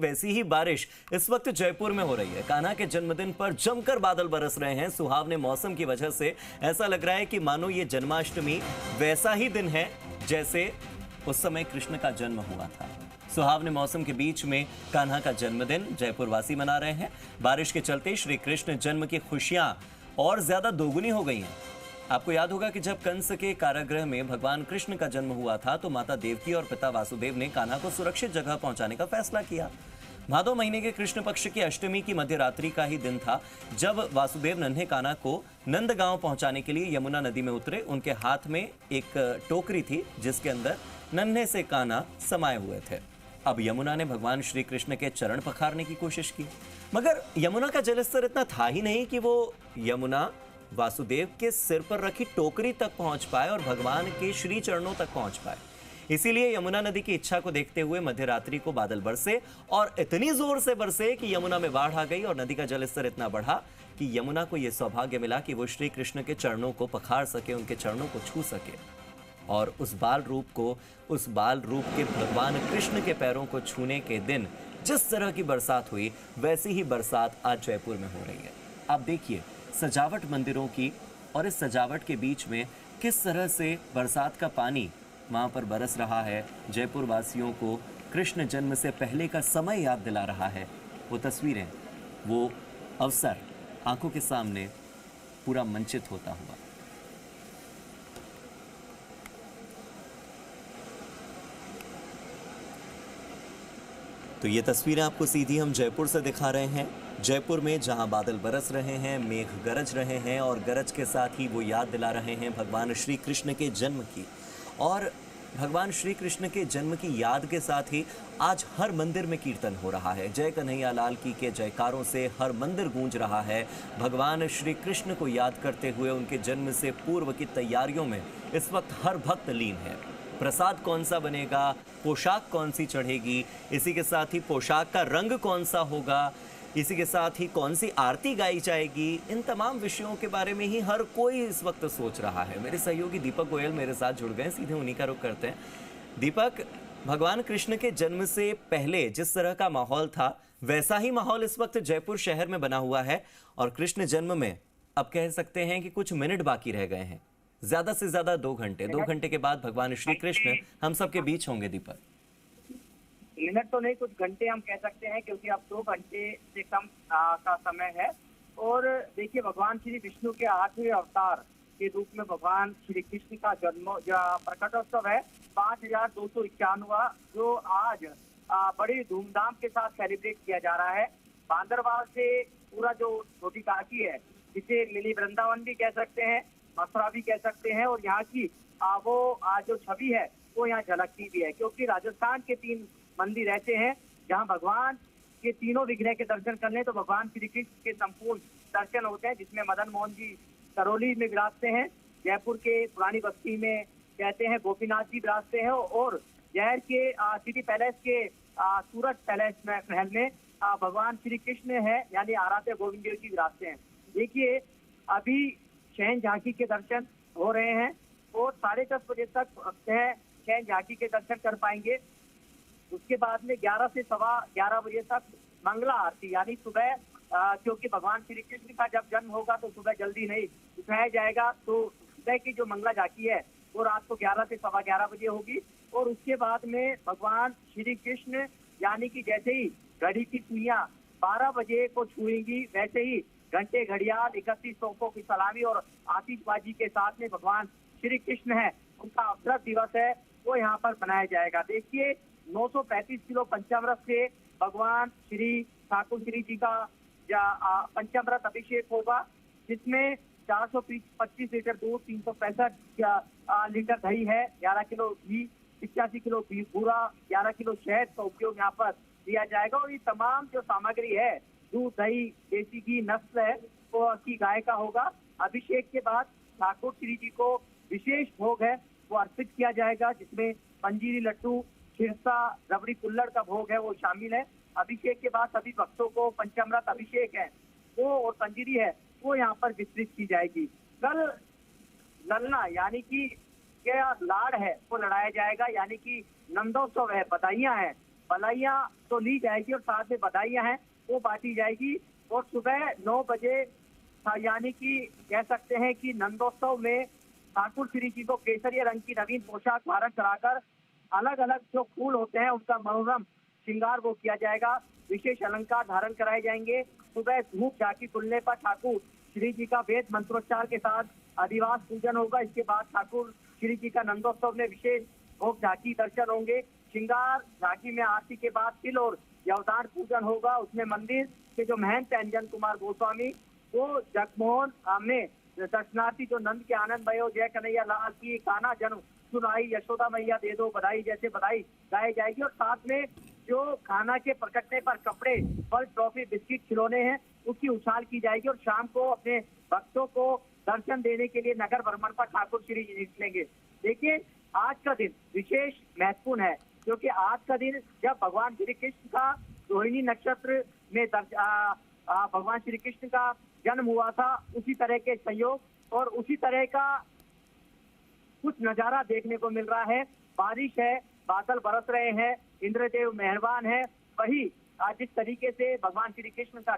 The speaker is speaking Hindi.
वैसी ही बारिश इस वक्त जयपुर में हो रही है। कान्हा के जन्मदिन पर जमकर बादल बरस रहे हैं। सुहावने मौसम की वजह से ऐसा लग रहा है कि मानो ये जन्माष्टमी वैसा ही दिन है जैसे उस समय कृष्ण का जन्म हुआ था। सुहावने मौसम के बीच में कान्हा का जन्मदिन जयपुर वासी मना रहे हैं। बारिश के चलते श्री कृष्ण जन्म की खुशियां और ज्यादा दोगुनी हो गई हैं। आपको याद होगा कि जब कंस के कारागृह में भगवान कृष्ण का जन्म हुआ था तो माता देवकी और पिता वासुदेव ने कान्हा को सुरक्षित जगह पहुंचाने का फैसला किया। भादो महीने के कृष्ण पक्ष की अष्टमी की मध्य रात्रि का ही दिन था जब वासुदेव नन्हे कान्हा को नंदगांव पहुंचाने के लिए यमुना नदी में उतरे। उनके हाथ में एक टोकरी थी जिसके अंदर नन्हे से कान्हा समाये हुए थे। अब यमुना ने भगवान श्री कृष्ण के चरण पखारने की कोशिश की, मगर यमुना का जलस्तर इतना था ही नहीं कि वो यमुना वासुदेव के सिर पर रखी टोकरी तक पहुंच पाए और भगवान के श्री चरणों तक पहुंच पाए। इसीलिए यमुना नदी की इच्छा को देखते हुए मध्य रात्रि को बादल बरसे और इतनी जोर से बरसे कि यमुना में बाढ़ आ गई और नदी का जलस्तर इतना बढ़ा कि यमुना को यह सौभाग्य मिला कि वो श्री कृष्ण के चरणों को पखार सके, उनके चरणों को छू सके और उस बाल रूप के भगवान कृष्ण के पैरों को छूने के दिन जिस तरह की बरसात हुई वैसी ही बरसात आज जयपुर में हो रही है। आप देखिए सजावट मंदिरों की और इस सजावट के बीच में किस तरह से बरसात का पानी वहां पर बरस रहा है। जयपुर वासियों को कृष्ण जन्म से पहले का समय याद दिला रहा है। वो तस्वीरें, वो अवसर आंखों के सामने पूरा मंचित होता हुआ। तो ये तस्वीरें आपको सीधी हम जयपुर से दिखा रहे हैं। जयपुर में जहां बादल बरस रहे हैं, मेघ गरज रहे हैं और गरज के साथ ही वो याद दिला रहे हैं भगवान श्री कृष्ण के जन्म की। और भगवान श्री कृष्ण के जन्म की याद के साथ ही आज हर मंदिर में कीर्तन हो रहा है। जय कन्हैया लाल की के जयकारों से हर मंदिर गूंज रहा है। भगवान श्री कृष्ण को याद करते हुए उनके जन्म से पूर्व की तैयारियों में इस वक्त हर भक्त लीन है। प्रसाद कौन सा बनेगा, पोशाक कौन सी चढ़ेगी, इसी के साथ ही पोशाक का रंग कौन सा होगा, इसी के साथ ही कौन सी आरती गाई जाएगी, इन तमाम विषयों के बारे में ही हर कोई इस वक्त सोच रहा है। मेरे सहयोगी दीपक गोयल मेरे साथ जुड़ गए, सीधे उन्हीं का रुख करते हैं। दीपक, भगवान कृष्ण के जन्म से पहले जिस तरह का माहौल था वैसा ही माहौल इस वक्त जयपुर शहर में बना हुआ है और कृष्ण जन्म में अब कह सकते हैं कि कुछ मिनट बाकी रह गए हैं। ज्यादा से ज्यादा 2 घंटे के बाद भगवान श्री कृष्ण हम सबके बीच होंगे। दीपक, मिनट तो नहीं, कुछ घंटे हम कह सकते हैं क्योंकि अब 2 घंटे से कम का समय है। और देखिए, भगवान श्री विष्णु के 8वें अवतार के रूप में भगवान श्री कृष्ण का जन्म प्रकटोत्सव है 5291 जो आज बड़ी धूमधाम के साथ सेलिब्रेट किया जा रहा है। बांदरवाल से पूरा जो छोटी काशी है, जिसे मिनी वृंदावन भी कह सकते हैं, मथुरा भी कह सकते हैं, और यहाँ की वो जो छवि है वो यहाँ झलकती भी है क्योंकि राजस्थान के 3 मंदिर ऐसे हैं जहाँ भगवान के तीनों विग्रह के दर्शन करने तो भगवान श्री कृष्ण के संपूर्ण दर्शन होते हैं, जिसमें मदन मोहन जी करौली में विराजते हैं, जयपुर के पुरानी बस्ती में कहते हैं गोपीनाथ जी विराजते हैं, और जहर के सिटी पैलेस के सूरत पैलेस में महल में भगवान श्री कृष्ण है यानी आराध्य गोविंद देव जी विराजते हैं। देखिए, अभी शहन झांकी के दर्शन हो रहे हैं और 10:30 बजे तक शहन झांकी के दर्शन कर पाएंगे। उसके बाद में 11 से 11:15 बजे तक मंगला आरती यानी सुबह, क्योंकि भगवान श्री कृष्ण का जब जन्म होगा तो सुबह जल्दी नहीं उठाया जाएगा, तो सुबह की जो मंगला झांकी है वो रात को 11 से 11:15 बजे होगी। और उसके बाद में भगवान श्री कृष्ण यानी कि जैसे ही घड़ी की सुइयां 12 बजे को छुएंगी वैसे ही घंटे घड़ियाल 31 तोपों की सलामी और आतिशबाजी के साथ में भगवान श्री कृष्ण है उनका अवसर दिवस है वो यहाँ पर मनाया जाएगा। देखिए, 935 किलो पंचामृत से भगवान श्री ठाकुर श्री जी का पंचामृत अभिषेक होगा, जिसमें 425 लीटर दूध, 365 लीटर दही है, 11 किलो घी, 85 किलो बूरा, 11 किलो शहद का उपयोग यहाँ पर दिया जाएगा। और ये तमाम जो सामग्री है, दूध, दही, देसी घी, नस्ल है वो की गाय का होगा। अभिषेक के बाद ठाकुर श्री जी को विशेष भोग है वो अर्पित किया जाएगा, जिसमें पंजीरी लड्डू, खिरसा, रबड़ी कुल्हड़ का भोग है वो शामिल है। अभिषेक के बाद सभी भक्तों को पंचामृत अभिषेक है वो और पंजीरी है वो यहाँ पर वितरित की जाएगी। कल ललना यानी कि क्या लाड़ है वो लड़ाया जाएगा, यानी कि नंदोत्सव है, बधाइयां हैं बधाइयाँ तो ली जाएगी और साथ में बधाइयाँ हैं वो बांटी जाएगी। और सुबह 9 बजे यानी कि कह सकते हैं कि नंदोत्सव में ठाकुर श्री जी को केसरिया रंग की नवीन पोशाक धारण कराकर अलग अलग जो फूल होते हैं उनका मनोरम श्रृंगार वो किया जाएगा। विशेष अलंकार धारण कराए जाएंगे। सुबह धूप झांकी खुलने पर ठाकुर श्री जी का वेद मंत्रोच्चार के साथ अधिवास पूजन होगा। इसके बाद ठाकुर श्री जी का नंदोत्सव में विशेष भोग झांकी दर्शन होंगे। श्रृंगार झांकी में आरती के बाद तिल और यवदान पूजन होगा। उसमें मंदिर के जो महंत अंजन कुमार गोस्वामी वो जगमोहन में दर्शनार्थी जो नंद के आनंद भयो जय कन्हैया लाल की कान्हा जन्म सुनाई यशोदा मैया दे दो बधाई जैसे बधाई गाई जाएगी। और साथ में जो कान्हा के प्रकटने पर कपड़े फल ट्रॉफी बिस्किट खिलौने हैं उसकी उछाल की जाएगी। और शाम को अपने भक्तों को दर्शन देने के लिए नगर भ्रमण पर ठाकुर श्री जी निकलेंगे। देखिए आज का दिन विशेष महत्वपूर्ण है क्योंकि आज का दिन जब भगवान श्री कृष्ण का रोहिणी नक्षत्र में भगवान श्री कृष्ण का जन्म हुआ था उसी तरह के संयोग और उसी तरह का कुछ नजारा देखने को मिल रहा है। बारिश है, बादल बरस रहे हैं, इंद्रदेव मेहरबान है। वही जिस तरीके से भगवान श्री कृष्ण का